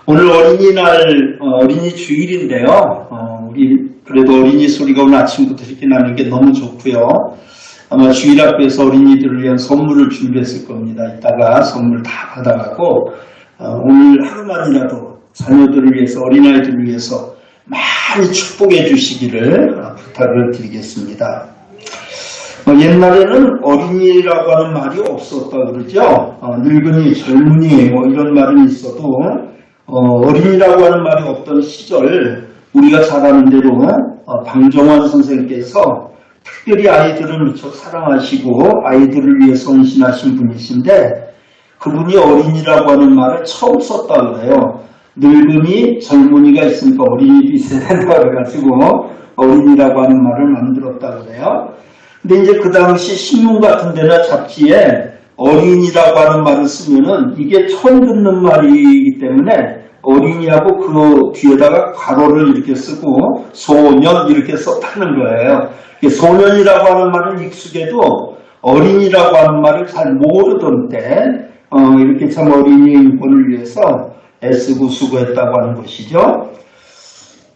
오늘 어린이날, 어린이 주일인데요. 우리 그래도 어린이 소리가 오늘 아침부터 이렇게 나는 게 너무 좋고요. 아마 주일학교에서 어린이들을 위한 선물을 준비했을 겁니다. 이따가 선물 다 받아가고 오늘 하루만이라도 자녀들을 위해서, 어린아이들을 위해서 많이 축복해 주시기를 부탁을 드리겠습니다. 옛날에는 어린이라고 하는 말이 없었다고 그러죠. 늙은이, 젊은이 뭐 이런 말은 있어도 어린이라고 하는 말이 없던 시절, 우리가 잘 아는 대로 방정환 선생님께서 특별히 아이들을 무척 사랑하시고 아이들을 위해서 헌신하신 분이신데, 그분이 어린이라고 하는 말을 처음 썼다고 해요. 늙은이, 젊은이가 있으니까 어린이도 있어야 된다고 해가지고 어린이라고 하는 말을 만들었다고 해요. 근데 이제 그 당시 신문 같은 데나 잡지에 어린이라고 하는 말을 쓰면은 이게 처음 듣는 말이기 때문에 어린이하고 그 뒤에다가 괄호를 이렇게 쓰고 소년 이렇게 썼다는 거예요. 소년이라고 하는 말은 익숙해도 어린이라고 하는 말을 잘 모르던 때 이렇게 참 어린이 인권을 위해서 애쓰고 수고했다고 하는 것이죠.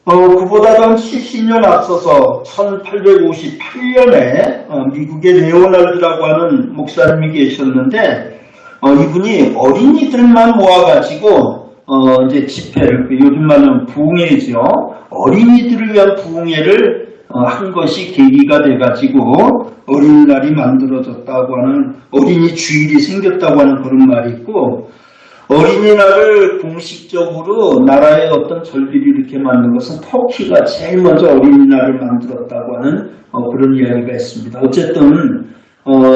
그보다도 한 70년 앞서서 1858년에 미국의 레오날드라고 하는 목사님이 계셨는데, 이분이 어린이들만 모아가지고 이제 집회를, 요즘 말하는 부흥회죠. 어린이들을 위한 부흥회를 한 것이 계기가 돼가지고 어린이날이 만들어졌다고 하는, 어린이 주일이 생겼다고 하는 그런 말이 있고, 어린이날을 공식적으로 나라의 어떤 절기를 이렇게 만든 것은 터키가 제일 먼저 어린이날을 만들었다고 하는 그런 이야기가 있습니다. 어쨌든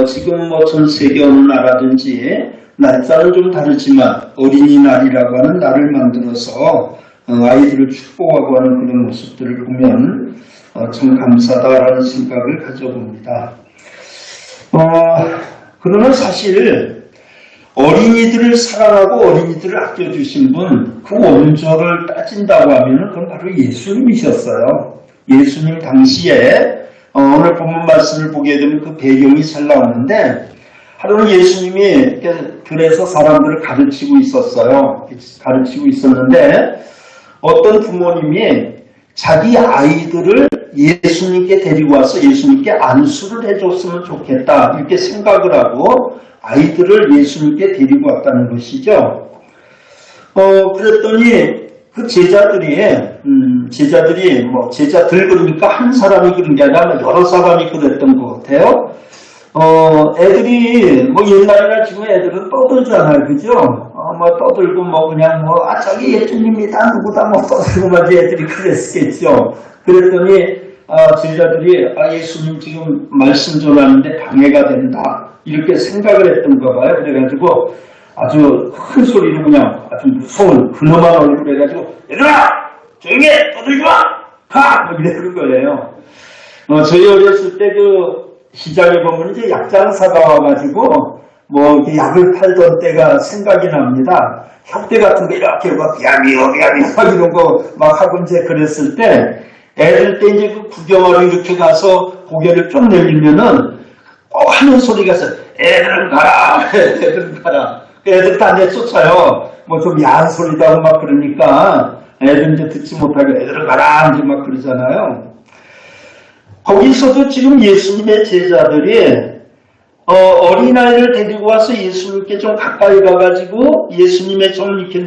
지금 뭐 전 세계 어느 나라든지 날짜는 좀 다르지만 어린이날이라고 하는 날을 만들어서 아이들을 축복하고 하는 그런 모습들을 보면 참 감사하다라는 생각을 가져봅니다. 그러나 사실 어린이들을 사랑하고 어린이들을 아껴주신 분, 그 원조를 따진다고 하면 그건 바로 예수님이셨어요. 예수님 당시에 오늘 본문 말씀을 보게 되면 그 배경이 잘 나오는데, 하루는 예수님이 들에서 사람들을 가르치고 있었어요. 가르치고 있었는데 어떤 부모님이 자기 아이들을 예수님께 데리고 와서 예수님께 안수를 해줬으면 좋겠다 이렇게 생각을 하고 아이들을 예수님께 데리고 왔다는 것이죠. 그랬더니 그 제자들이 뭐 제자들 그러니까 한 사람이 그런 게 아니라 여러 사람이 그랬던 것 같아요. 애들이 뭐 옛날이나 지금 애들은 떠들잖아요, 그죠? 뭐 떠들고 뭐 그냥 뭐 저기 예수님이다 누구다 뭐 떠들고 막 애들이 그랬겠죠. 그랬더니 제자들이 예수님 지금 말씀 전하는데 방해가 된다 이렇게 생각을 했던가 봐요. 그래가지고 아주 큰 소리로 그냥 아주 무서운 근엄한 얼굴 해가지고 얘들아 조용히 해 떠들지 마 가! 뭐 이러는 거예요. 저희 어렸을 때 그 시장에 보면 이제 약장사가 와가지고 뭐 약을 팔던 때가 생각이 납니다. 협대 같은 거 이렇게 막 비아미요 막 이런 거 막 하고 이제 그랬을 때 애들 때 이제 그 구경하러 이렇게 가서 고개를 쭉 내밀면은 하는 소리가 있어요. 애들은 가라, 애들은 가라. 애들 다 내쫓아요. 뭐 좀 야한 소리도 하고 막 그러니까 애들 이제 듣지 못하게 애들은 가라 이제 막 그러잖아요. 거기서도 지금 예수님의 제자들이 어린아이를 데리고 와서 예수님께 좀 가까이 가가지고 예수님의 좀 이렇게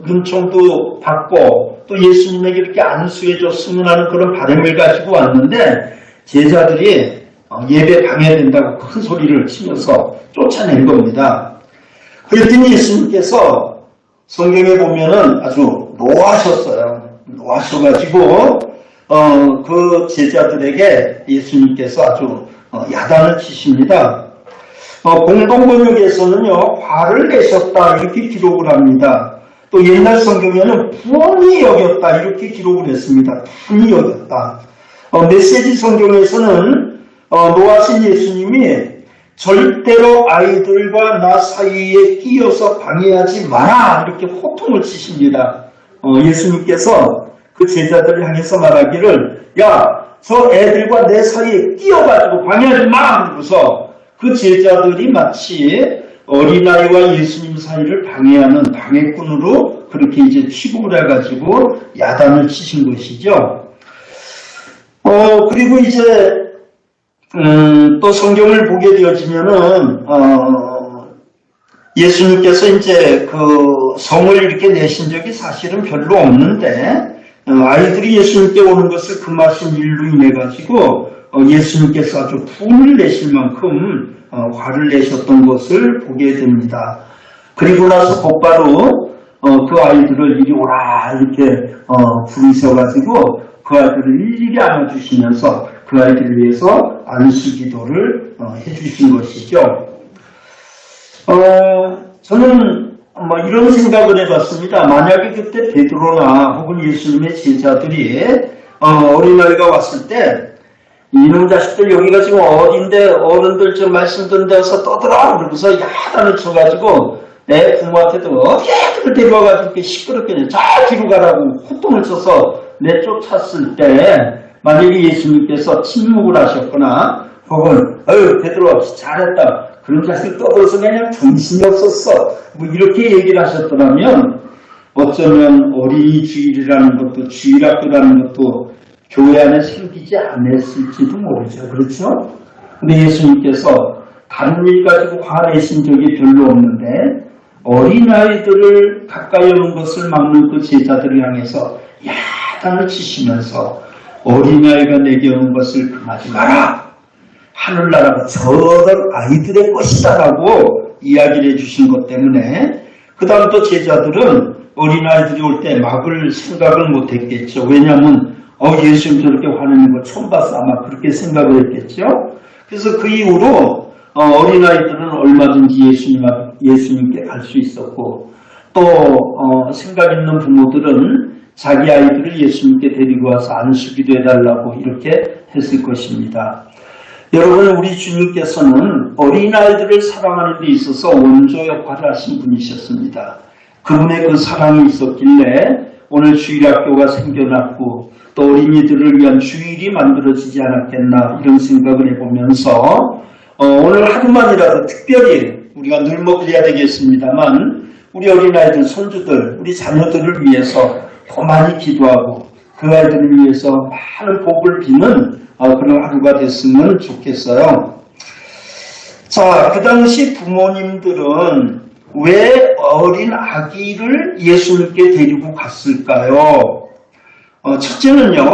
눈총도 받고 또 예수님에게 이렇게 안수해줬으면 하는 그런 바람을 가지고 왔는데 제자들이 예배 방해된다고 큰 소리를 치면서 쫓아낸 겁니다. 그랬더니 예수님께서 성경에 보면은 아주 노하셨어요. 노하셔가지고 그 제자들에게 예수님께서 아주 야단을 치십니다. 공동번역에서는요, 화를 내셨다 이렇게 기록을 합니다. 또 옛날 성경에는 부엉이 여겼다 이렇게 기록을 했습니다. 부엉이 여겼다. 메시지 성경에서는 노하신 예수님이 절대로 아이들과 나 사이에 끼어서 방해하지 마라 이렇게 호통을 치십니다. 예수님께서 그 제자들을 향해서 말하기를 저 애들과 내 사이에 끼어가지고 방해하지 마! 그러고서 그 제자들이 마치 어린아이와 예수님 사이를 방해하는 방해꾼으로 그렇게 이제 취급을 해가지고 야단을 치신 것이죠. 그리고 이제 또 성경을 보게 되어지면은 예수님께서 이제 그 성을 이렇게 내신 적이 사실은 별로 없는데 아이들이 예수님께 오는 것을 금하신 일로 인해 가지고 예수님께서 아주 분을 내실 만큼 화를 내셨던 것을 보게 됩니다. 그리고 나서 곧바로 그 아이들을 이리 오라 이렇게 부르셔가지고 그 아이들을 일일이 안아주시면서 그 아이들을 위해서 안수기도를 해주신 것이죠. 저는 이런 생각을 해봤습니다. 만약에 그때 베드로나 혹은 예수님의 제자들이 어린아이가 왔을 때 이놈 자식들 여기가 지금 어딘데 어른들 좀 말씀 듣는 데서 떠들어 그러고서 야단을 쳐가지고 내 부모한테도 어떻게 애들을 데려와가지고 이렇게 시끄럽게 저 뒤로 가라고 호통을 쳐서 내쫓았을 때 만약에 예수님께서 침묵을 하셨거나 혹은 베드로 잘했다 그런 자식을 떠들어서 그냥 정신이 없었어 뭐 이렇게 얘기를 하셨더라면 어쩌면 어린이 주일이라는 것도 주일학교라는 것도 교회 안에 생기지 않았을지도 모르죠. 그렇죠? 근데 예수님께서 다른 일 가지고 화내신 적이 별로 없는데 어린아이들을 가까이 오는 것을 막는 그 제자들을 향해서 야단을 치시면서 어린아이가 내게 오는 것을 금하지 마라. 하늘나라가 저런 아이들의 것이다 라고 이야기를 해주신 것 때문에 그 다음 또 제자들은 어린아이들이 올 때 막을 생각을 못했겠죠. 왜냐하면 예수님 저렇게 화내는 걸 처음 봤어 아마 그렇게 생각을 했겠죠. 그래서 그 이후로 어린아이들은 얼마든지 예수님께 갈 수 있었고 또 생각 있는 부모들은 자기 아이들을 예수님께 데리고 와서 안수기도 해달라고 이렇게 했을 것입니다. 여러분 우리 주님께서는 어린아이들을 사랑하는 데 있어서 원조 역할을 하신 분이셨습니다. 그분의 그 사랑이 있었길래 오늘 주일학교가 생겨났고 또 어린이들을 위한 주일이 만들어지지 않았겠나 이런 생각을 해보면서 오늘 하루만이라도 특별히 우리가 늘 먹어야 되겠습니다만 우리 어린아이들, 손주들, 우리 자녀들을 위해서 더 많이 기도하고 그 아이들을 위해서 많은 복을 비는 그런 하루가 됐으면 좋겠어요. 자, 그 당시 부모님들은 왜 어린 아기를 예수님께 데리고 갔을까요? 첫째는요,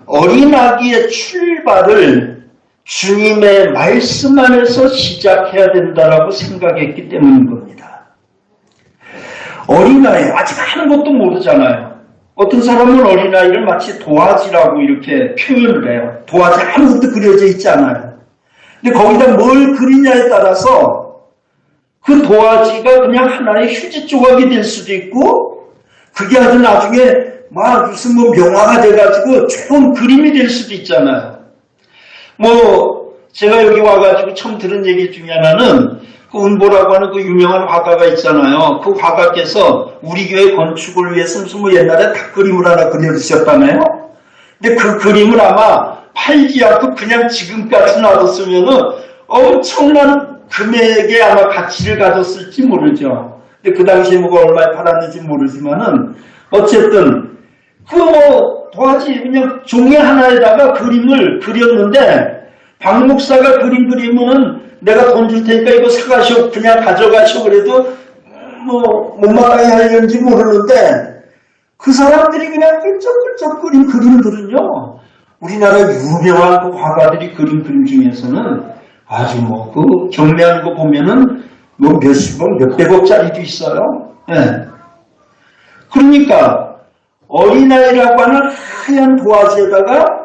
어린 아기의 출발을 주님의 말씀 안에서 시작해야 된다라고 생각했기 때문인 겁니다. 어린아이, 아직 아무것도 모르잖아요. 어떤 사람은 어린아이를 마치 도화지라고 이렇게 표현을 해요. 도화지 아무것도 그려져 있지 않아요. 근데 거기다 뭘 그리냐에 따라서 그 도화지가 그냥 하나의 휴지 조각이 될 수도 있고 그게 아주 나중에 무슨 명화가 돼가지고 좋은 그림이 될 수도 있잖아요. 제가 여기 와가지고 처음 들은 얘기 중에 하나는 그 은보라고 하는 그 유명한 화가가 있잖아요. 그 화가께서 우리 교회 건축을 위해서 무슨 옛날에 닭그림을 하나 그려주셨다네요. 근데 그 그림을 아마 팔지 않고 그냥 지금까지 놔뒀으면은 엄청난 금액에 아마 가치를 가졌을지 모르죠. 근데 그 당시에 얼마에 팔았는지 모르지만은 어쨌든 도화지 그냥 종이 하나에다가 그림을 그렸는데 박 목사가 그림 그리면은 내가 돈 줄 테니까 이거 사가시오 그냥 가져가시오 그래도 못마땅히 하려는지 모르는데 그 사람들이 그냥 끌적끌적 그린 그림들은요 우리나라 유명한 그 화가들이 그린 그림 중에서는 아주 그 경매하는 거 보면은 몇십억 몇백억짜리도 있어요. 네. 그러니까 어린아이라고 하는 하얀 도화지에다가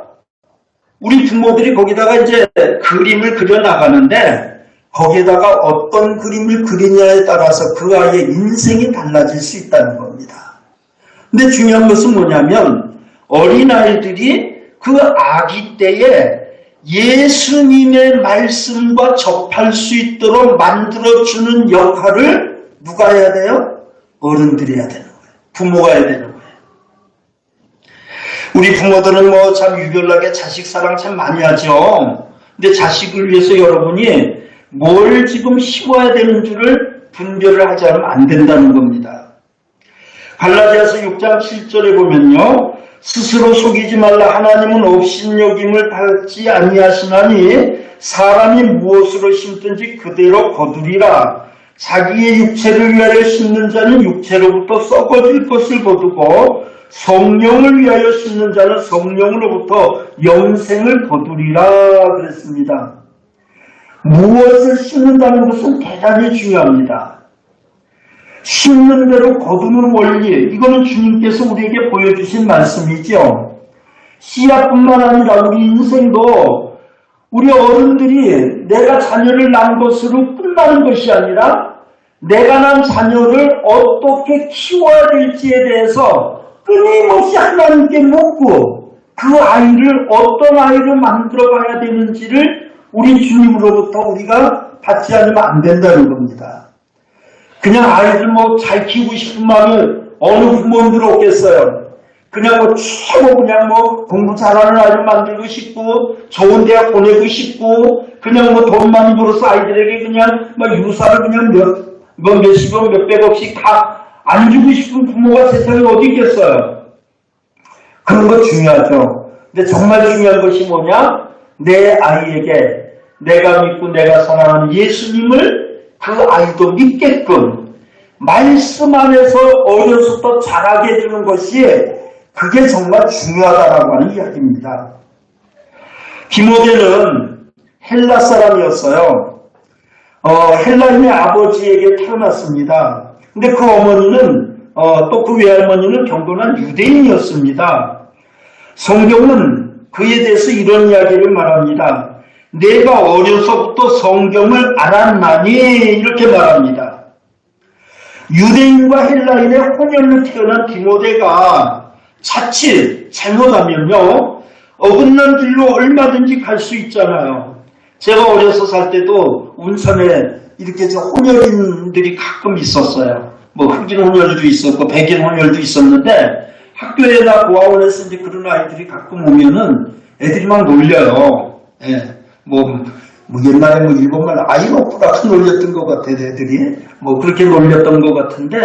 우리 부모들이 거기다가 이제 그림을 그려 나가는데 거기에다가 어떤 그림을 그리냐에 따라서 그 아이의 인생이 달라질 수 있다는 겁니다. 근데 중요한 것은 뭐냐면 어린아이들이 그 아기 때에 예수님의 말씀과 접할 수 있도록 만들어주는 역할을 누가 해야 돼요? 어른들이 해야 되는 거예요. 부모가 해야 되는 거예요. 우리 부모들은 참 유별나게 자식 사랑 참 많이 하죠. 근데 자식을 위해서 여러분이 뭘 지금 심어야 되는 줄을 분별을 하지 않으면 안 된다는 겁니다. 갈라디아서 6장 7절에 보면요. 스스로 속이지 말라. 하나님은 업신여김을 받지 아니하시나니 사람이 무엇으로 심든지 그대로 거두리라. 자기의 육체를 위하여 심는 자는 육체로부터 썩어질 것을 거두고 성령을 위하여 심는 자는 성령으로부터 영생을 거두리라 그랬습니다. 무엇을 심는다는 것은 대단히 중요합니다. 심는 대로 거두는 원리, 이거는 주님께서 우리에게 보여주신 말씀이죠. 씨앗뿐만 아니라 우리 인생도 우리 어른들이 내가 자녀를 낳은 것으로 끝나는 것이 아니라 내가 낳은 자녀를 어떻게 키워야 될지에 대해서 끊임없이 하나님께 묻고 그 아이를 어떤 아이를 만들어 가야 되는지를 우리 주님으로부터 우리가 받지 않으면 안 된다는 겁니다. 그냥 아이들 잘 키우고 싶은 마음을 어느 부모님들 없겠어요. 그냥 최고 그냥 공부 잘하는 아이를 만들고 싶고 좋은 대학 보내고 싶고 그냥 돈 많이 벌어서 아이들에게 그냥 유사를 그냥 몇십억 몇백억씩 다 안 주고 싶은 부모가 세상에 어디 있겠어요. 그런 거 중요하죠. 근데 정말 중요한 것이 뭐냐? 내 아이에게 내가 믿고 내가 사랑하는 예수님을 그 아이도 믿게끔 말씀 안에서 어려서부터 자라게 해주는 것이 그게 정말 중요하다라고 하는 이야기입니다. 디모데는 헬라 사람이었어요. 헬라인의 아버지에게 태어났습니다. 근데 그 어머니는 또 그 외할머니는 경건한 유대인이었습니다. 성경은 그에 대해서 이런 이야기를 말합니다. 내가 어려서부터 성경을 알았나니 이렇게 말합니다. 유대인과 헬라인의 혼혈로 태어난 디모데가 자칫 잘못하면요 어긋난 길로 얼마든지 갈 수 있잖아요. 제가 어려서 살 때도 운천에 이렇게 혼혈인들이 가끔 있었어요. 흑인 혼혈도 있었고 백인 혼혈도 있었는데 학교에나 고아원에서 이제 그런 아이들이 가끔 오면은 애들이 막 놀려요. 예. 옛날에 일본말 아이로프라고 놀렸던 것 같아, 애들이. 그렇게 놀렸던 것 같은데,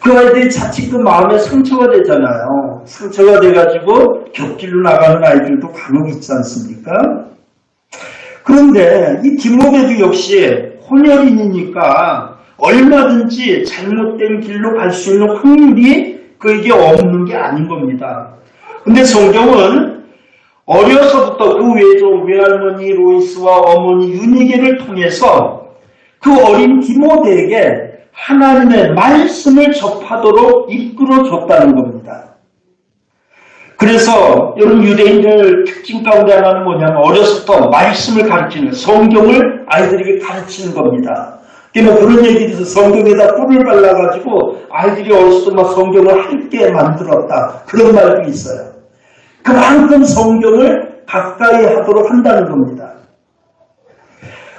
그 아이들이 자칫 그 마음에 상처가 되잖아요. 상처가 돼가지고 곁길로 나가는 아이들도 간혹 있지 않습니까? 그런데 이 디모데도 역시 혼혈인이니까 얼마든지 잘못된 길로 갈 수 있는 확률이 그에게 없는 게 아닌 겁니다. 근데 성경은 어려서부터 그 외할머니 로이스와 어머니 유니게를 통해서 그 어린 디모데에게 하나님의 말씀을 접하도록 이끌어줬다는 겁니다. 그래서 여러분 유대인들 특징 가운데 하나는 뭐냐면 어려서부터 말씀을 가르치는 성경을 아이들에게 가르치는 겁니다. 그런 얘기에서 성경에다 뿔을 발라가지고 아이들이 어려서부터 성경을 함께 만들었다. 그런 말도 있어요. 그만큼 성경을 가까이 하도록 한다는 겁니다.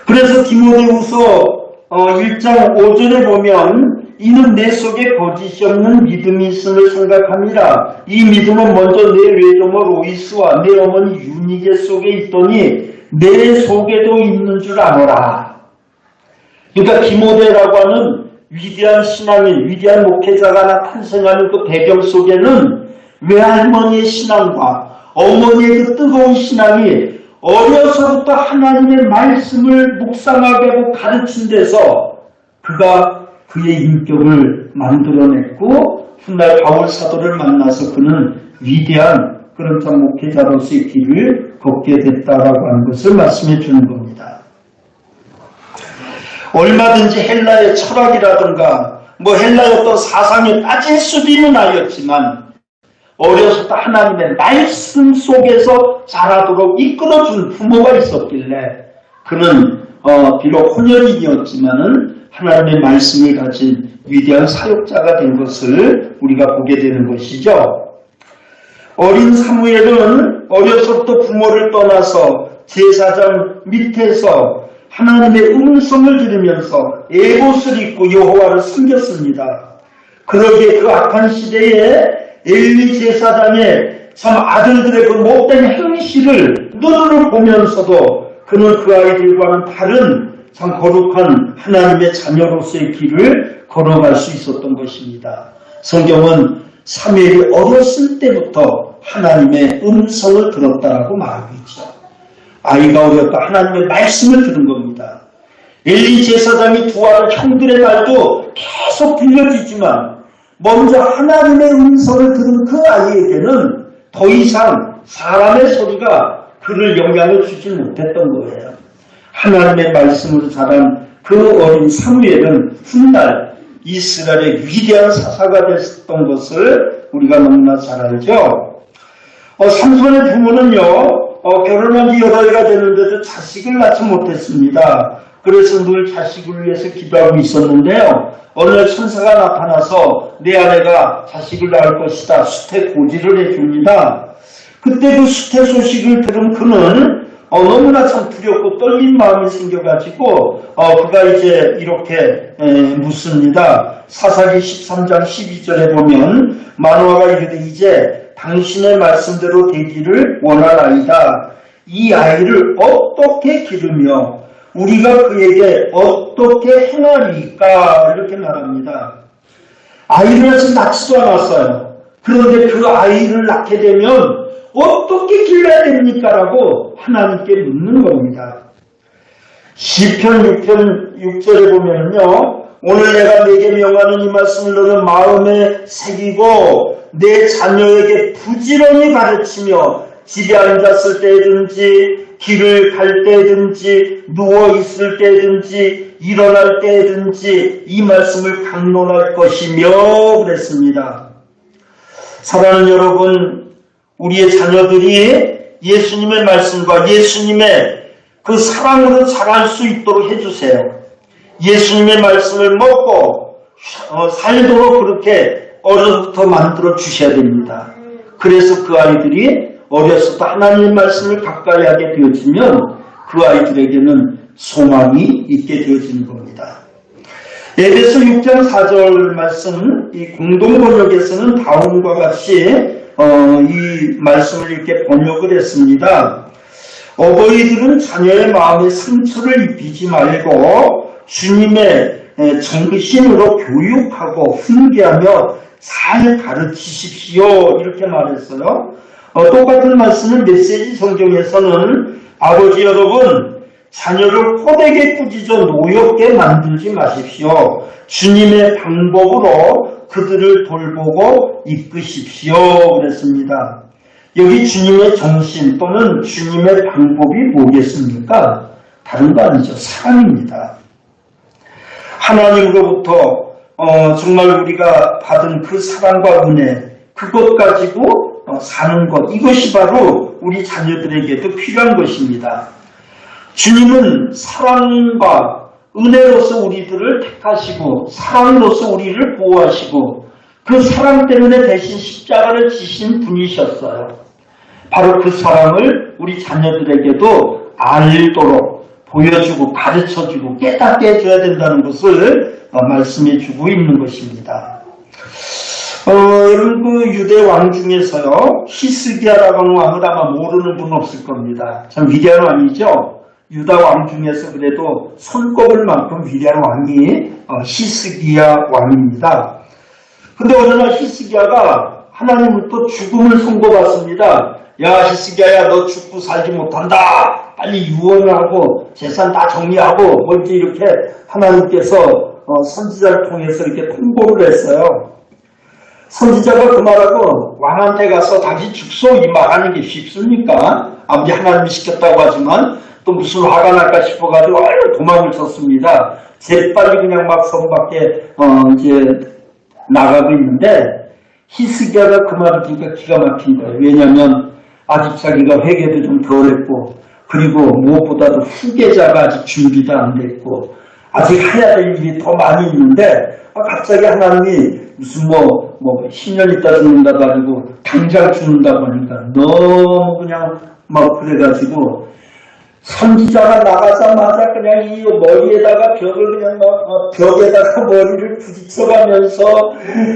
그래서 디모데후서 1장 5절에 보면 이는 내 속에 거짓이 없는 믿음이 있음을 생각합니다. 이 믿음은 먼저 내 외조모 로이스와 내 어머니 유니게 속에 있더니 내 속에도 있는 줄 아노라. 그러니까 디모데라고 하는 위대한 신앙인, 위대한 목회자가 탄생하는 그 배경 속에는 외할머니의 신앙과 어머니의 그 뜨거운 신앙이 어려서부터 하나님의 말씀을 묵상하게 하고 가르친 데서 그가 그의 인격을 만들어냈고 훗날 바울 사도를 만나서 그는 위대한 그런 참 목회자로서의 길을 걷게 됐다라고 하는 것을 말씀해 주는 겁니다. 얼마든지 헬라의 철학이라든가 헬라의 어떤 사상에 빠질 수도 있는 아이였지만 어려서부터 하나님의 말씀 속에서 자라도록 이끌어준 부모가 있었길래 그는 비록 혼혈인이었지만은 하나님의 말씀을 가진 위대한 사역자가 된 것을 우리가 보게 되는 것이죠. 어린 사무엘은 어려서부터 부모를 떠나서 제사장 밑에서 하나님의 음성을 들으면서 에봇을 입고 여호와를 섬겼습니다. 그러기에 그 악한 시대에 엘리 제사장의 참 아들들의 그 못된 행실을 눈으로 보면서도 그는 그 아이들과는 다른 참 거룩한 하나님의 자녀로서의 길을 걸어갈 수 있었던 것입니다. 성경은 사무엘이 어렸을 때부터 하나님의 음성을 들었다라고 말하고 있죠. 아이가 어렸다 하나님의 말씀을 들은 겁니다. 엘리 제사장이 두 아들 형들의 말도 계속 들려지지만 먼저 하나님의 음성을 들은 그 아이에게는 더 이상 사람의 소리가 그를 영향을 주지 못했던 거예요. 하나님의 말씀으로 자란 그 어린 사무엘은 훗날 이스라엘의 위대한 사사가 됐던 것을 우리가 너무나 잘 알죠. 삼손의 부모는요, 결혼한 지 8해가 됐는데도 자식을 낳지 못했습니다. 그래서 늘 자식을 위해서 기도하고 있었는데요. 어느 날 천사가 나타나서 내 아내가 자식을 낳을 것이다. 수태 고지를 해줍니다. 그때 그 수태 소식을 들은 그는 너무나 참 두렵고 떨린 마음이 생겨가지고 그가 이제 이렇게 묻습니다. 사사기 13장 12절에 보면 마노아가 이르되 이제 당신의 말씀대로 되기를 원하나이다. 이 아이를 어떻게 기르며 우리가 그에게 어떻게 행하리까 이렇게 말합니다. 아이를 아직 낳지도 않았어요. 그런데 그 아이를 낳게 되면 어떻게 길러야 됩니까? 라고 하나님께 묻는 겁니다. 시편 6편 6절에 보면요. 오늘 내가 네게 명하는 이 말씀을 너는 마음에 새기고 내 자녀에게 부지런히 가르치며 집에 앉았을 때든지 길을 갈 때든지 누워있을 때든지 일어날 때든지 이 말씀을 강론할 것이며 그랬습니다. 사랑하는 여러분, 우리의 자녀들이 예수님의 말씀과 예수님의 그 사랑으로 자랄 수 있도록 해주세요. 예수님의 말씀을 먹고 살도록 그렇게 어려서부터 만들어 주셔야 됩니다. 그래서 그 아이들이 어려서부터 하나님의 말씀을 가까이 하게 되어지면 그 아이들에게는 소망이 있게 되어지는 겁니다. 에베소 6장 4절 말씀, 이 공동번역에서는 다음과 같이 이 말씀을 이렇게 번역을 했습니다. 어버이들은 자녀의 마음에 상처를 입히지 말고 주님의 정신으로 교육하고 훈계하며 잘 가르치십시오. 이렇게 말했어요. 똑같은 말씀을 메시지 성경에서는 아버지 여러분, 자녀를 호되게 꾸짖어 노엽게 만들지 마십시오. 주님의 방법으로 그들을 돌보고 이끄십시오. 그랬습니다. 여기 주님의 정신 또는 주님의 방법이 뭐겠습니까? 다른 거 아니죠. 사랑입니다. 하나님으로부터 정말 우리가 받은 그 사랑과 은혜, 그것 가지고 사는 것, 이것이 바로 우리 자녀들에게도 필요한 것입니다. 주님은 사랑과 은혜로서 우리들을 택하시고 사랑으로서 우리를 보호하시고 그 사랑 때문에 대신 십자가를 지신 분이셨어요. 바로 그 사랑을 우리 자녀들에게도 알도록 보여주고 가르쳐주고 깨닫게 해줘야 된다는 것을 말씀해주고 있는 것입니다. 여러분 그 유대 왕 중에서요 히스기야라고 하는 왕을 아마 모르는 분은 없을 겁니다. 참 위대한 왕이죠. 유다 왕 중에서 그래도 손꼽을 만큼 위대한 왕이 히스기야 왕입니다. 근데 어느 날 히스기야가 하나님부터 죽음을 선고받습니다. 야 히스기야야 너 죽고 살지 못한다. 빨리 유언을 하고 재산 다 정리하고 먼저 이렇게 하나님께서 선지자를 통해서 이렇게 통보를 했어요. 선지자가 그 말하고 왕한테 가서 당신 죽소 이 말하는 게 쉽습니까? 아무리 하나님이 시켰다고 하지만 또 무슨 화가 날까 싶어가지고 도망을 쳤습니다. 재빨리 그냥 막 성 밖에 이제 나가고 있는데 히스기야가 그 말을 듣니까 기가 막힌 거예요. 왜냐하면 아직 자기가 회개도 좀 덜했고 그리고 무엇보다도 후계자가 아직 준비도 안 됐고 아직 해야 될 일이 더 많이 있는데 갑자기 하나님이 무슨 10년 있다 죽는다도 아니고 당장 죽는다고 하니까 너무 그냥 막 그래가지고 선지자가 나가자마자 그냥 이 머리에다가 벽을 그냥 벽에다가 머리를 부딪혀가면서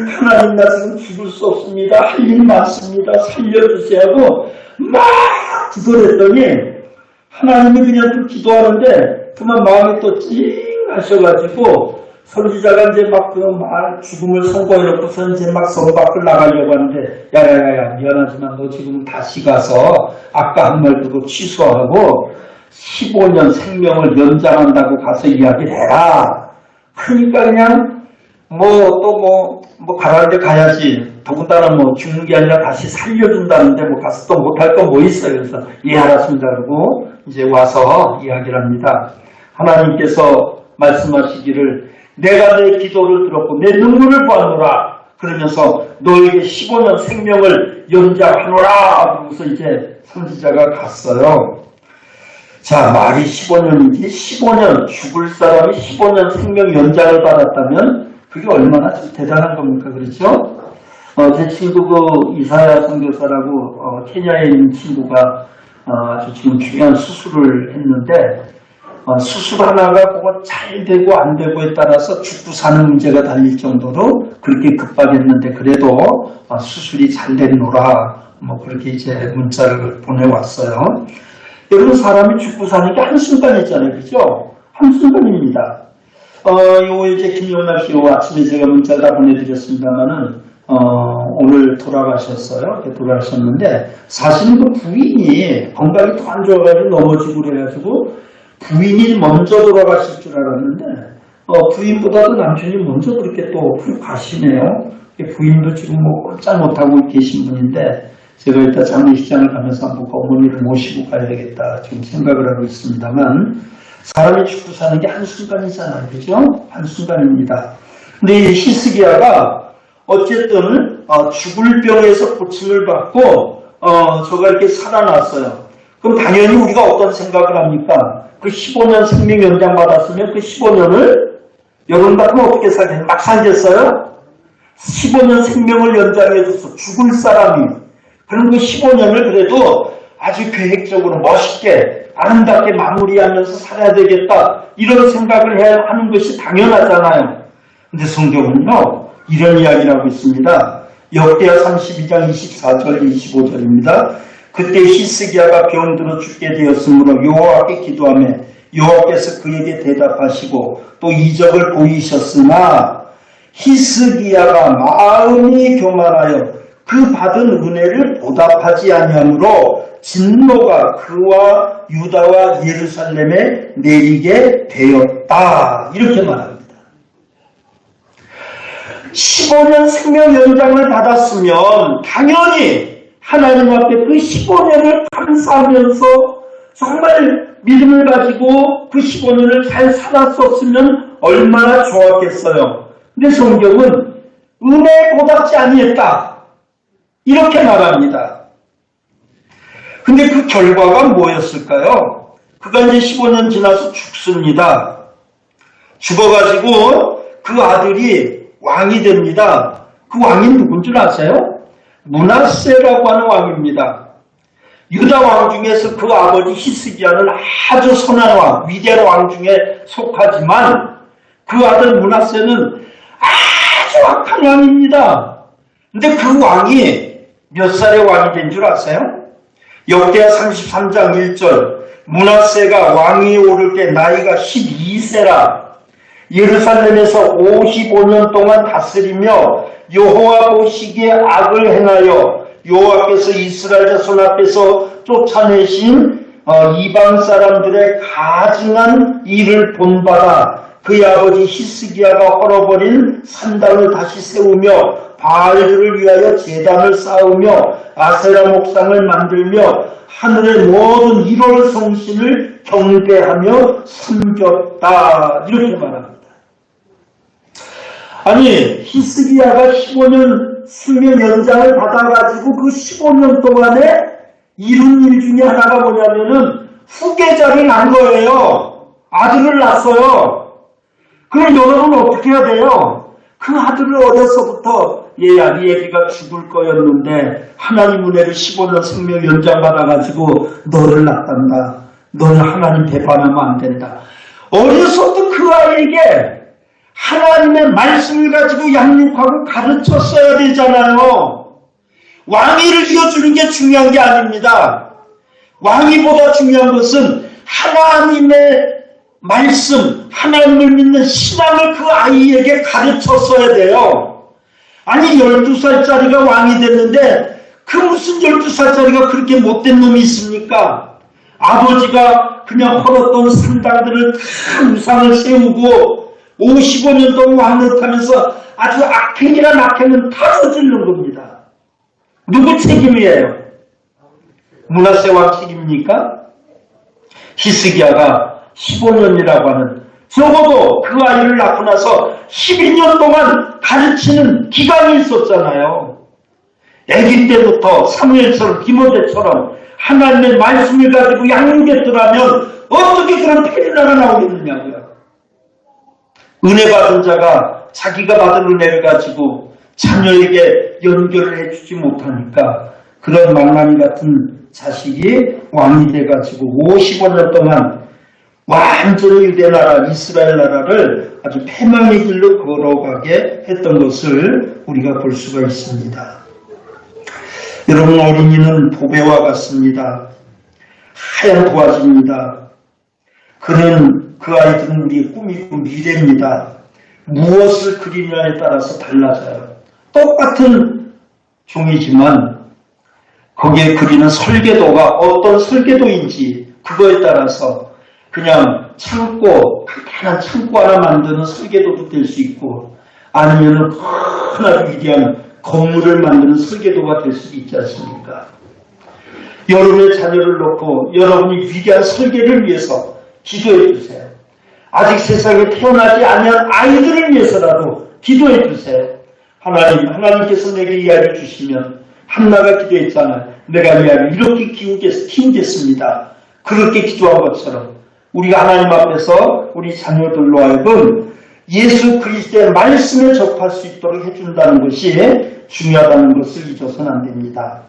하나님 나 지금 죽을 수 없습니다. 할 일 많습니다. 살려주세요 하고 막 기도했더니 하나님이 그냥 또 기도하는데 그만 마음이 또 찡하셔가지고 선지자가 이제 막 죽음을 선고해놓고서 이제 막 성 밖을 나가려고 하는데, 야야야야, 미안하지만 너 지금 다시 가서 아까 한 말 그거 취소하고 15년 생명을 연장한다고 가서 이야기를 해라. 그러니까 그냥 가라는데 가야지. 더군다나 죽는 게 아니라 다시 살려준다는데 가서 또 못할 건 뭐 있어요. 그래서 예, 알았습니다. 그러고 이제 와서 이야기를 합니다. 하나님께서 말씀하시기를 내가 내 기도를 들었고 내 눈물을 보았노라. 그러면서 너에게 15년 생명을 연장하노라. 그러면서 이제 선지자가 갔어요. 자, 말이 15년인지 15년 죽을 사람이 15년 생명 연장을 받았다면 그게 얼마나 대단한 겁니까? 그렇죠? 제 친구 이사야 선교사라고 케냐에 있는 친구가 아주 지금 중요한 수술을 했는데 수술 하나가 그거 잘 되고 안 되고에 따라서 죽고 사는 문제가 달릴 정도로 그렇게 급박했는데 그래도 수술이 잘 되노라 그렇게 이제 문자를 보내왔어요. 여러분 사람이 죽고 사는 게 한순간이잖아요. 그죠? 한순간입니다. 이제 김용남 씨 아침에 제가 문자를 다 보내드렸습니다만은 오늘 돌아가셨어요. 돌아가셨는데 사실은 그 부인이 건강이 더 안 좋아가지고 넘어지고 그래가지고 부인이 먼저 돌아가실 줄 알았는데 부인보다도 남편이 먼저 그렇게 또 가시네요. 부인도 지금 꼼짝 못하고 계신 분인데 제가 일단 장례식장을 가면서 한번 어머니를 모시고 가야 되겠다 지금 생각을 하고 있습니다만 사람이 죽고 사는 게 한순간이잖아요. 그죠? 한순간입니다. 근데 이 히스기야가 어쨌든 죽을 병에서 고침을 받고 저가 이렇게 살아났어요. 그럼 당연히 우리가 어떤 생각을 합니까? 그 15년 생명 연장 받았으면 그 15년을 여러분 같으면 어떻게 살겠어요? 막 살겠어요? 15년 생명을 연장해줘서 죽을 사람이 그럼 그 15년을 그래도 아주 계획적으로 멋있게 아름답게 마무리하면서 살아야 되겠다 이런 생각을 해야 하는 것이 당연하잖아요. 근데 성경은요 이런 이야기를 하고 있습니다. 역대하 32장 24절 25절입니다. 그때 히스기야가 병들어 죽게 되었으므로 여호와께 기도하며 여호와께서 그에게 대답하시고 또 이적을 보이셨으나 히스기야가 마음이 교만하여 그 받은 은혜를 보답하지 아니하므로 진노가 그와 유다와 예루살렘에 내리게 되었다. 이렇게 말합니다. 15년 생명 연장을 받았으면 당연히 하나님 앞에 그 15년을 감사하면서 정말 믿음을 가지고 그 15년을 잘 살았었으면 얼마나 좋았겠어요. 근데 성경은 은혜 보답지 아니했다. 이렇게 말합니다. 근데 그 결과가 뭐였을까요? 그가 이제 15년 지나서 죽습니다. 죽어가지고 그 아들이 왕이 됩니다. 그 왕이 누군 줄 아세요? 므낫세라고 하는 왕입니다. 유다 왕 중에서 그 아버지 히스기야는 아주 선한 왕, 위대한 왕 중에 속하지만 그 아들 므낫세는 아주 악한 왕입니다. 근데 그 왕이 몇 살의 왕이 된 줄 아세요? 역대하 33장 1절 므낫세가 왕이 오를 때 나이가 12세라 예루살렘에서 55년 동안 다스리며 여호와 보시기에 악을 행하여 여호와께서 이스라엘 자손 앞에서 쫓아내신 이방 사람들의 가증한 일을 본받아 그의 아버지 히스기야가 헐어버린 산당을 다시 세우며 바알들을 위하여 제단을 쌓으며 아세라 목상을 만들며 하늘의 모든 1월 성신을 경배하며 섬겼다. 이렇게 말합니다. 아니 히스기야가 15년 수명 연장을 받아가지고 그 15년 동안에 이룬 일 중에 하나가 뭐냐면은 후계자를 낳은 거예요. 아들을 낳았어요. 그럼 여러분 어떻게 해야 돼요? 그 아들을 어려서부터 얘야 네 애기가 죽을 거였는데 하나님 은혜를 15년 생명 연장 받아가지고 너를 낳았단다. 너는 하나님 배반하면 안 된다. 어려서부터 그 아이에게 하나님의 말씀을 가지고 양육하고 가르쳤어야 되잖아요. 왕위를 이어주는 게 중요한 게 아닙니다. 왕위보다 중요한 것은 하나님의 말씀, 하나님을 믿는 신앙을 그 아이에게 가르쳤어야 돼요. 아니 12살짜리가 왕이 됐는데 그 무슨 12살짜리가 그렇게 못된 놈이 있습니까? 아버지가 그냥 헐었던 산당들을 다 우상을 세우고 55년 동안 왕노릇하면서 아주 악행이란 악행은 다 저지른 겁니다. 누구 책임이에요? 므낫세 왕 책임입니까? 히스기야가 15년이라고 하는, 적어도 그 아이를 낳고 나서 12년 동안 가르치는 기간이 있었잖아요. 아기 때부터 사무엘처럼 디모데처럼 하나님의 말씀을 가지고 양육했더라면 어떻게 그런 페리나가 나오겠느냐고요. 은혜 받은 자가 자기가 받은 은혜를 가지고 자녀에게 연결을 해주지 못하니까 그런 망나니 같은 자식이 왕이 돼가지고 55년 동안 완전히 유대 나라, 이스라엘 나라를 아주 패망의 길로 걸어가게 했던 것을 우리가 볼 수가 있습니다. 여러분, 어린이는 보배와 같습니다. 하얀 도화지입니다. 그 아이들은 우리의 꿈이고 미래입니다. 무엇을 그리냐에 따라서 달라져요. 똑같은 종이지만 거기에 그리는 설계도가 어떤 설계도인지 그거에 따라서 그냥 창고, 간단한 창고 하나 만드는 설계도도 될 수 있고 아니면 큰 위대한 건물을 만드는 설계도가 될 수도 있지 않습니까? 여러분의 자녀를 놓고 여러분이 위대한 설계를 위해서 기도해 주세요. 아직 세상에 태어나지 않은 아이들을 위해서라도 기도해 주세요. 하나님께서 내게 이 아이를 주시면 한나가 기도했잖아요. 내가 이 아이를 이렇게 키우겠습니다. 그렇게 기도한 것처럼 우리가 하나님 앞에서 우리 자녀들로 하여금 예수 그리스도의 말씀을 접할 수 있도록 해준다는 것이 중요하다는 것을 잊어서는 안 됩니다.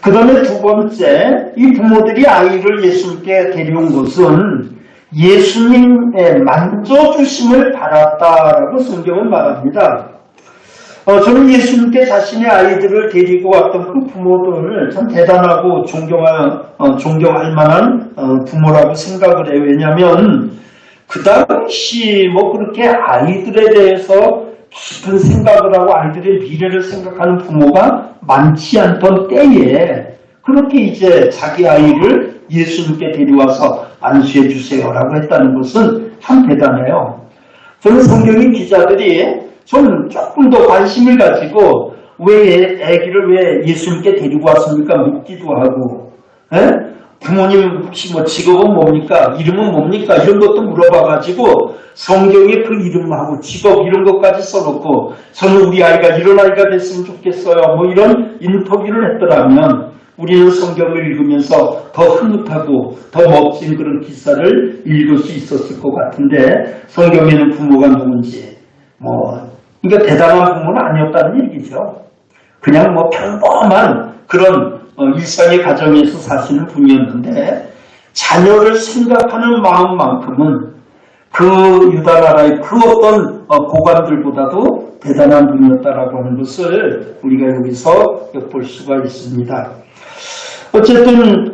그 다음에 두 번째, 이 부모들이 아이를 예수님께 데려온 것은 예수님의 만져주심을 받았다라고 성경은 말합니다. 저는 예수님께 자신의 아이들을 데리고 왔던 그 부모들을 참 대단하고 존경할 만한 부모라고 생각을 해요. 왜냐하면 그 당시 그렇게 아이들에 대해서 깊은 생각을 하고 아이들의 미래를 생각하는 부모가 많지 않던 때에 그렇게 이제 자기 아이를 예수님께 데려와서 안수해 주세요라고 했다는 것은 참 대단해요. 저는 성경의 기자들이 저는 조금 더 관심을 가지고 왜 아기를 왜 예수님께 데리고 왔습니까? 묻기도 하고, 부모님 혹시 직업은 뭡니까? 이름은 뭡니까? 이런 것도 물어봐가지고 성경에 그 이름하고 직업 이런 것까지 써놓고 저는 우리 아이가 이런 아이가 됐으면 좋겠어요. 이런 인터뷰를 했더라면 우리는 성경을 읽으면서 더 흐뭇하고 더 멋진 그런 기사를 읽을 수 있었을 것 같은데 성경에는 부모가 누군지 그러니까 대단한 부모는 아니었다는 얘기죠. 그냥 평범한 그런 일상의 가정에서 사시는 분이었는데 자녀를 생각하는 마음만큼은 그 유다 나라의 그 어떤 고관들보다도 대단한 분이었다라고 하는 것을 우리가 여기서 엿볼 수가 있습니다. 어쨌든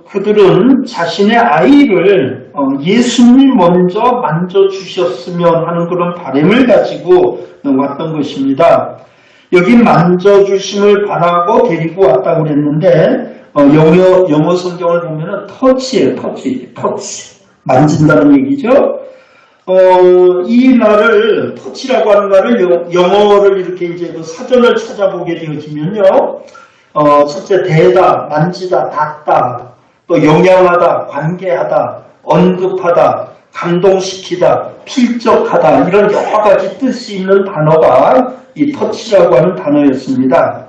그들은 자신의 아이를 예수님이 먼저 만져주셨으면 하는 그런 바람을 가지고 왔던 것입니다. 여기 만져주심을 바라고 데리고 왔다고 그랬는데 영어 성경을 보면은 터치예요. 터치. 만진다는 얘기죠. 이 말을 터치라고 하는 말을 영어를 이렇게 이제 사전을 찾아보게 되어지면요. 첫째 대다, 만지다, 닿다, 또 영향하다, 관계하다, 언급하다, 감동시키다, 필적하다 이런 여러 가지 뜻이 있는 단어가 이 터치라고 하는 단어였습니다.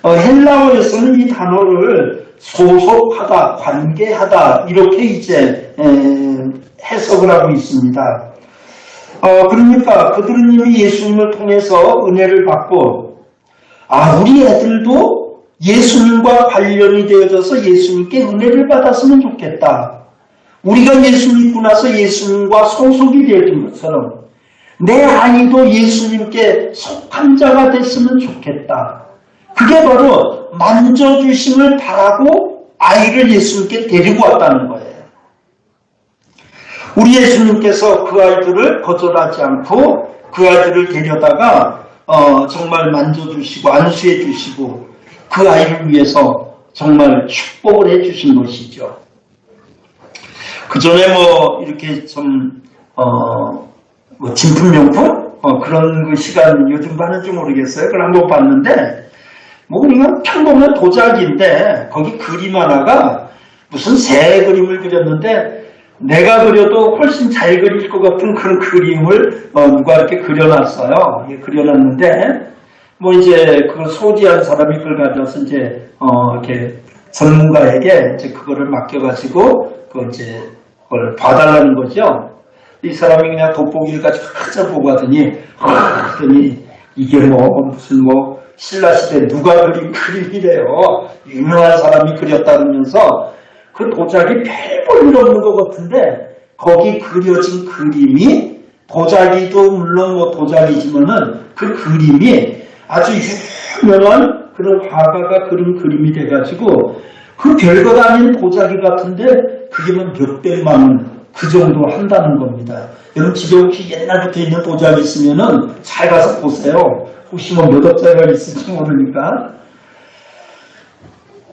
헬라어에서는 이 단어를 소속하다, 관계하다 이렇게 이제 해석을 하고 있습니다. 그러니까 그들은 이미 예수님을 통해서 은혜를 받고 우리 애들도 예수님과 관련이 되어져서 예수님께 은혜를 받았으면 좋겠다. 우리가 예수 믿고 나서 예수님과 소속이 되어진 것처럼 내 아이도 예수님께 속한 자가 됐으면 좋겠다. 그게 바로 만져주심을 바라고 아이를 예수님께 데리고 왔다는 거예요. 우리 예수님께서 그 아이들을 거절하지 않고 그 아이들을 데려다가 정말 만져주시고 안수해 주시고 그 아이를 위해서 정말 축복을 해 주신 것이죠. 그 전에 이렇게 좀 진품명품 그런 그 시간 요즘도 하는지 모르겠어요. 그걸 한번 봤는데 그냥 평범한 도자기인데 거기 그림 하나가 무슨 새 그림을 그렸는데 내가 그려도 훨씬 잘 그릴 것 같은 그런 그림을 누가 이렇게 그려놨어요. 그려놨는데 이제 그걸 소지한 사람이 그걸 가져서 이제 이렇게 전문가에게 이제 그거를 맡겨가지고 그걸 봐달라는 거죠. 이 사람이 그냥 돋보기를 가지고 찾아보고 하더니 이게 무슨 신라시대 누가 그린 그림이래요. 유명한 사람이 그렸다면서 그 도자기 별 볼일 없는 것 같은데 거기 그려진 그림이 도자기도 물론 도자기지만은 그 그림이 아주 유명한 그런 화가가 그린 그림이 돼가지고 그 별것 아닌 도자기 같은데 그게 몇백만 원 그 정도 한다는 겁니다. 여러분 집에 혹시 옛날부터 있는 도자기 있으면은 잘 가서 보세요. 혹시 몇 억짜리가 있을지 모르니까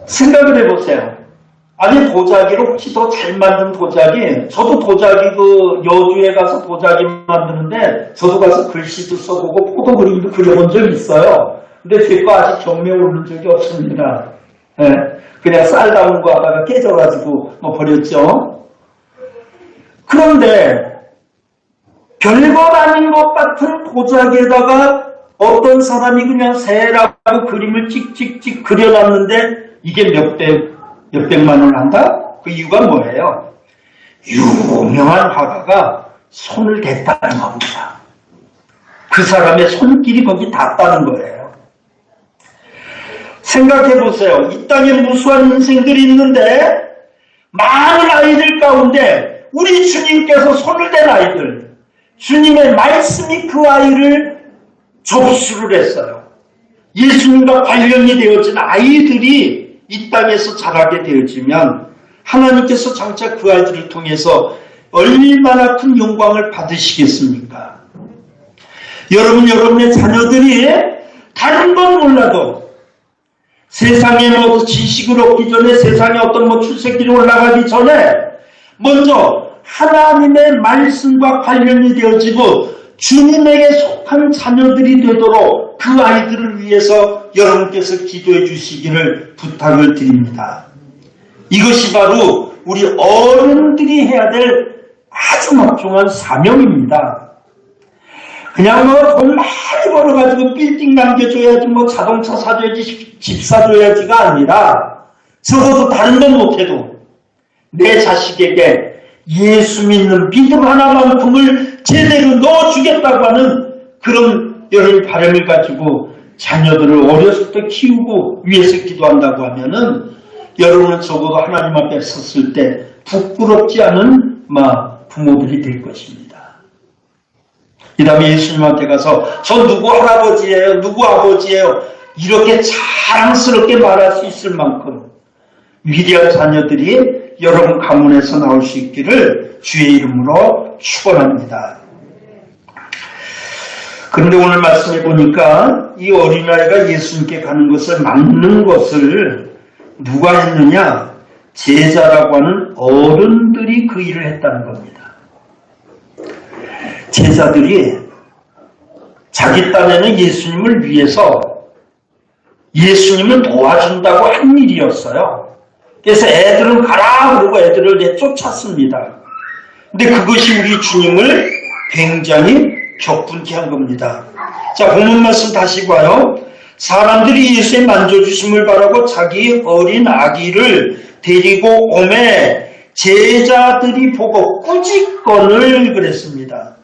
생각을 해보세요. 아니 도자기로 혹시 더 잘 만든 도자기, 저도 도자기 여주에 가서 도자기 만드는데 저도 가서 글씨도 써보고 포도 그림도 그려본 적이 있어요. 근데 제 거 아직 경매에 오른 적이 없습니다. 네, 그냥 쌀 담은 거 하다가 깨져가지고 버렸죠. 그런데 별것 아닌 것 같은 도자기에다가 어떤 사람이 그냥 새라고 그림을 찍찍찍 그려놨는데 이게 몇백만 원 한다? 그 이유가 뭐예요? 유명한 화가가 손을 댔다는 겁니다. 그 사람의 손길이 거기 닿았다는 거예요. 생각해보세요. 이 땅에 무수한 인생들이 있는데 많은 아이들 가운데 우리 주님께서 손을 댄 아이들, 주님의 말씀이 그 아이를 접수를 했어요. 예수님과 관련이 되어진 아이들이 이 땅에서 자라게 되어지면 하나님께서 장차 그 아이들을 통해서 얼마나 큰 영광을 받으시겠습니까? 여러분의 자녀들이 다른 건 몰라도 세상에 지식을 얻기 전에 세상에 어떤 출세길이 올라가기 전에 먼저 하나님의 말씀과 관련이 되어지고 주님에게 속한 자녀들이 되도록 그 아이들을 위해서 여러분께서 기도해 주시기를 부탁을 드립니다. 이것이 바로 우리 어른들이 해야 될 아주 막중한 사명입니다. 그냥 돈 많이 벌어가지고 빌딩 남겨줘야지 자동차 사줘야지 집 사줘야지가 아니라 적어도 다른 건 못해도 내 자식에게 예수 믿는 믿음 하나만큼을 제대로 넣어주겠다고 하는 그런 여러분 바람을 가지고 자녀들을 어렸을 때 키우고 위해서 기도한다고 하면은 여러분은 적어도 하나님 앞에 섰을 때 부끄럽지 않은 부모들이 될 것입니다. 이 다음에 예수님한테 가서 저 누구 할아버지예요, 누구 아버지예요 이렇게 자랑스럽게 말할 수 있을 만큼 위대한 자녀들이 여러분 가문에서 나올 수 있기를 주의 이름으로 축원합니다. 그런데 오늘 말씀해 보니까 이 어린아이가 예수님께 가는 것을 막는 것을 누가 했느냐? 제자라고 하는 어른들이 그 일을 했다는 겁니다. 제자들이 자기 딴에는 예수님을 위해서 예수님을 도와준다고 한 일이었어요. 그래서 애들은 가라 그러고 애들을 내쫓았습니다. 근데 그것이 우리 주님을 굉장히 격분케 한 겁니다. 자, 본문 말씀 다시 봐요. 사람들이 예수의 만져주심을 바라고 자기 어린 아기를 데리고 오매 제자들이 보고 꾸짖거늘 그랬습니다.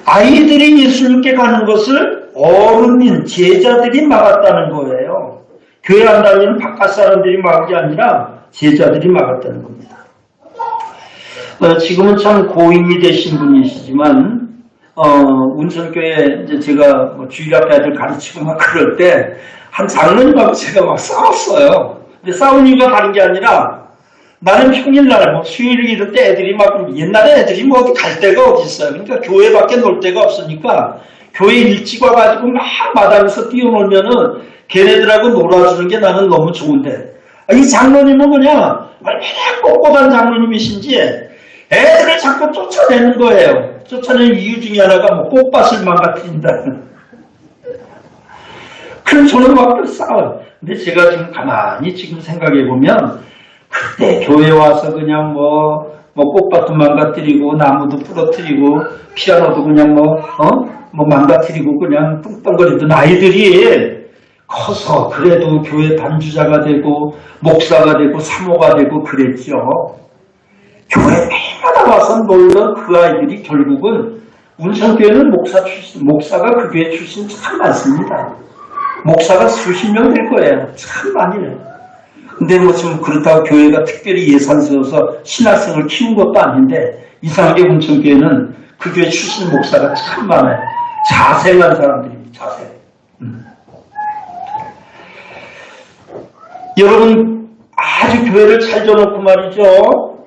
아이들이 예수님께 가는 것을 어른인 제자들이 막았다는 거예요. 교회 안 다니는 바깥 사람들이 막은 게 아니라 제자들이 막았다는 겁니다. 지금은 참 고인이 되신 분이시지만 운천교회 이제 제가 주일학교 애들 가르치고 막 그럴 때 한 장로님하고 제가 막 싸웠어요. 근데 싸운 이유가 다른 게 아니라 나는 평일날 뭐 수요일 이럴 때 애들이 막 옛날에 애들이 뭐 어디 갈 데가 어디 있어요. 그러니까 교회밖에 놀 데가 없으니까 교회 일찍 와가지고 막 마당에서 뛰어놀면은 걔네들하고 놀아주는 게 나는 너무 좋은데 이 장로님은 그냥 얼마나 꼿꼿한 장로님이신지 애들을 자꾸 쫓아내는 거예요. 쫓아내는 이유 중에 하나가 뭐 꽃밭을 망가뜨린다는. 그럼 저는 막 싸워요. 근데 제가 지금 가만히 지금 생각해보면 그때 교회 와서 그냥 뭐 꽃밭도 망가뜨리고 나무도 부러뜨리고 피아노도 그냥 뭐 망가뜨리고 그냥 뚱뚱거리던 아이들이 커서 그래도 교회 단주자가 되고 목사가 되고 사모가 되고 그랬죠. 교회 매일마다 와서 놀던 그 아이들이 결국은 운천교회는 목사가 그 교회 출신 참 많습니다. 목사가 수십 명 될 거예요. 참 많이요. 근데 뭐 지금 그렇다고 교회가 특별히 예산 세워서 신학생을 키운 것도 아닌데 이상하게 운천교회는 그 교회 출신 목사가 참 많아요. 자생한 사람들입니다. 자생. 여러분 아주 교회를 잘 져놓고 말이죠.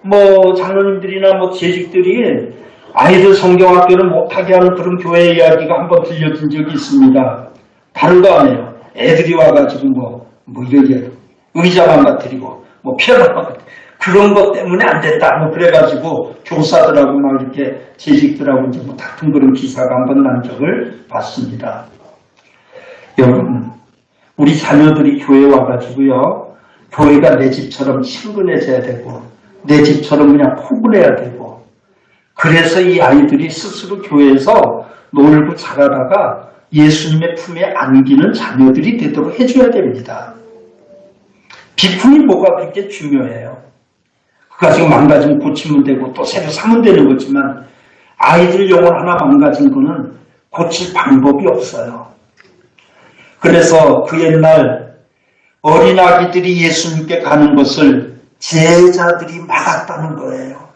뭐 장로님들이나 뭐 재직들이 아이들 성경학교를 못하게 하는 그런 교회 이야기가 한번 들려진 적이 있습니다. 다른 거 안 해요. 애들이 와가지고 뭐 이렇게 의자 망가뜨리고 뭐 피아노 망가뜨리고 그런 것 때문에 안 됐다. 뭐 그래가지고 교사들하고 막 이렇게 재직들하고 이제 뭐 다툰 그런 기사가 한번 난 적을 봤습니다. 여러분, 우리 자녀들이 교회 와가지고요. 교회가 내 집처럼 친근해져야 되고 내 집처럼 그냥 포근해야 되고 그래서 이 아이들이 스스로 교회에서 놀고 자라다가 예수님의 품에 안기는 자녀들이 되도록 해줘야 됩니다. 비품이 뭐가 그렇게 중요해요. 그거 지금 망가지면 고치면 되고 또 새로 사면 되는 거지만 아이들 영혼 하나 망가진 거는 고칠 방법이 없어요. 그래서 그 옛날 어린아기들이 예수님께 가는 것을 제자들이 막았다는 거예요.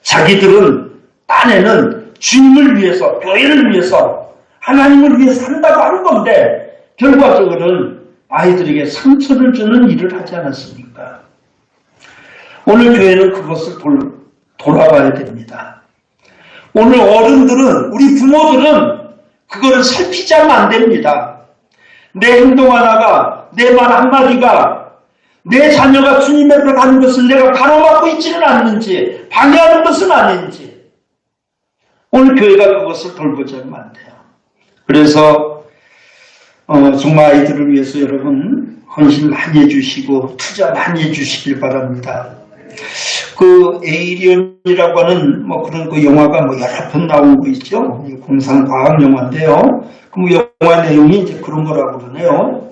자기들은 딴에는 주님을 위해서 교회를 위해서 하나님을 위해서 산다고 하는 건데 결과적으로는 아이들에게 상처를 주는 일을 하지 않았습니까? 오늘 교회는 그것을 돌아봐야 됩니다. 오늘 어른들은 우리 부모들은 그거를 살피지 않으면 안 됩니다. 내 행동 하나가 내 말 한마디가 내 자녀가 주님 앞에 가는 것을 내가 가로막고 있지는 않는지 방해하는 것은 아닌지 오늘 교회가 그것을 돌보자면 안 돼요. 그래서 정말 아이들을 위해서 여러분 헌신 많이 해주시고 투자 많이 해주시길 바랍니다. 그 에이리언이라고 하는 뭐 그런 그 영화가 뭐 여러 편 나온 거 있죠. 공상 과학 영화인데요. 그 영화 내용이 이제 그런 거라고 그러네요.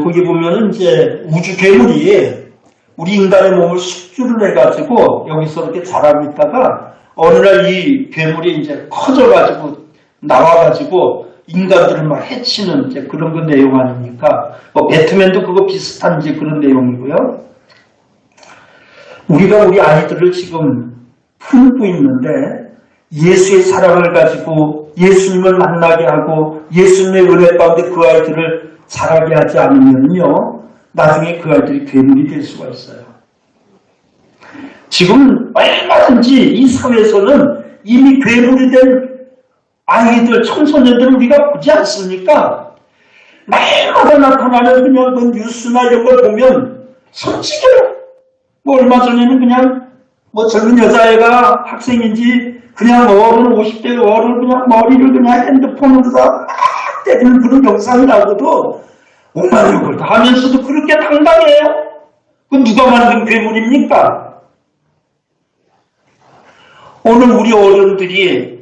거기 보면은 이제 우주 괴물이 우리 인간의 몸을 숙주를 해가지고 여기서 이렇게 자라고 있다가 어느 날 이 괴물이 이제 커져가지고 나와가지고 인간들을 막 해치는 이제 그런 그 내용 아닙니까? 뭐 배트맨도 그거 비슷한 이제 그런 내용이고요. 우리가 우리 아이들을 지금 품고 있는데 예수의 사랑을 가지고 예수님을 만나게 하고 예수님의 은혜 가운데 그 아이들을 자라게 하지 않으면요. 나중에 그 아이들이 괴물이 될 수가 있어요. 지금 얼마든지 이 사회에서는 이미 괴물이 된 아이들, 청소년들을 우리가 보지 않습니까? 매일마다 나타나는 그냥 그 뉴스나 이런 걸 보면 솔직해요. 뭐 얼마 전에는 그냥 뭐 젊은 여자애가 학생인지 그냥 어른 50대 어른 그냥 머리를 그냥 핸드폰으로 막 때리는 그런 영상이 나오고도 오만육을 다 하면서도 그렇게 당당해요? 그 누가 만든 괴물입니까? 오늘 우리 어른들이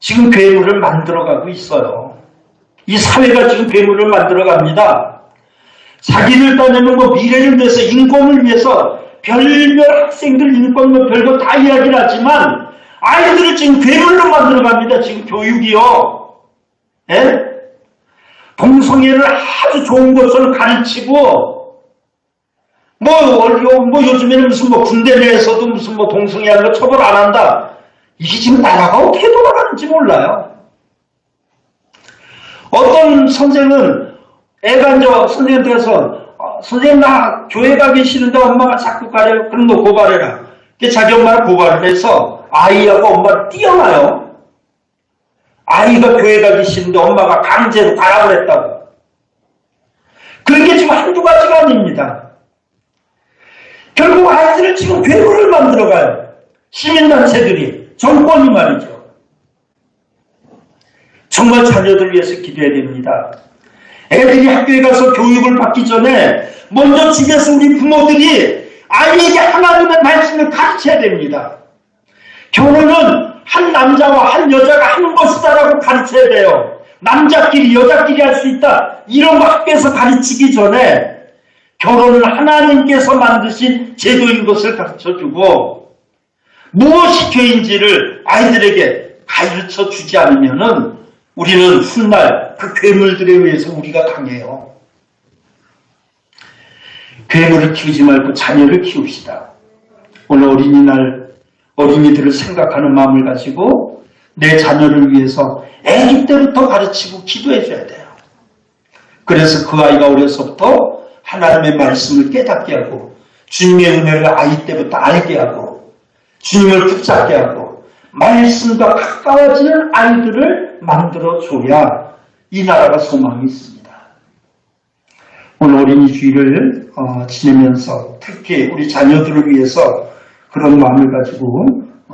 지금 괴물을 만들어가고 있어요. 이 사회가 지금 괴물을 만들어갑니다. 자기를 따내는 뭐 미래를 위해서 인권을 위해서 별별 학생들 인권 뭐 별거 다 이야기를 하지만 아이들을 지금 괴물로 만들어갑니다. 지금 교육이요. 예? 동성애를 아주 좋은 것으로 가르치고 뭐 요즘에는 무슨 뭐 군대 내에서도 무슨 뭐 동성애 하는 거 처벌 안 한다. 이게 지금 나라가 어떻게 돌아가는지 몰라요. 어떤 선생은 애가 이제 선생님한테 가서 선생님 나 교회 가기 싫은데 엄마가 자꾸 가래요. 그럼 너 고발해라. 자기 엄마를 고발을 해서 아이하고 엄마를 띄어놔요. 아이가 교회 가기 싫은데 엄마가 강제로 가라고 했다고. 그런 게 지금 한두 가지가 아닙니다. 결국 아이들을 지금 괴물을 만들어가요. 시민단체들이, 정권이 말이죠. 정말 자녀들을 위해서 기도해야 됩니다. 애들이 학교에 가서 교육을 받기 전에 먼저 집에서 우리 부모들이 아이에게 하나님의 말씀을 가르쳐야 됩니다. 결혼은 한 남자와 한 여자가 하는 것이다라고 가르쳐야 돼요. 남자끼리 여자끼리 할 수 있다. 이런 거 학교에서 가르치기 전에 결혼은 하나님께서 만드신 제도인 것을 가르쳐주고 무엇이 죄인지를 아이들에게 가르쳐 주지 않으면은 우리는 훗날 그 괴물들에 의해서 우리가 당해요. 괴물을 키우지 말고 자녀를 키웁시다. 오늘 어린이날 어린이들을 생각하는 마음을 가지고 내 자녀를 위해서 아기 때부터 가르치고 기도해 줘야 돼요. 그래서 그 아이가 어려서부터 하나님의 말씀을 깨닫게 하고 주님의 은혜를 아이 때부터 알게 하고 주님을 붙잡게 하고 말씀과 가까워지는 아이들을 만들어줘야 이 나라가 소망이 있습니다. 오늘 어린이 주일을 지내면서 특히 우리 자녀들을 위해서 그런 마음을 가지고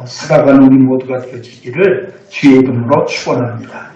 살아가는 우리 모두가 되어지기를 주의 이름으로 축원합니다.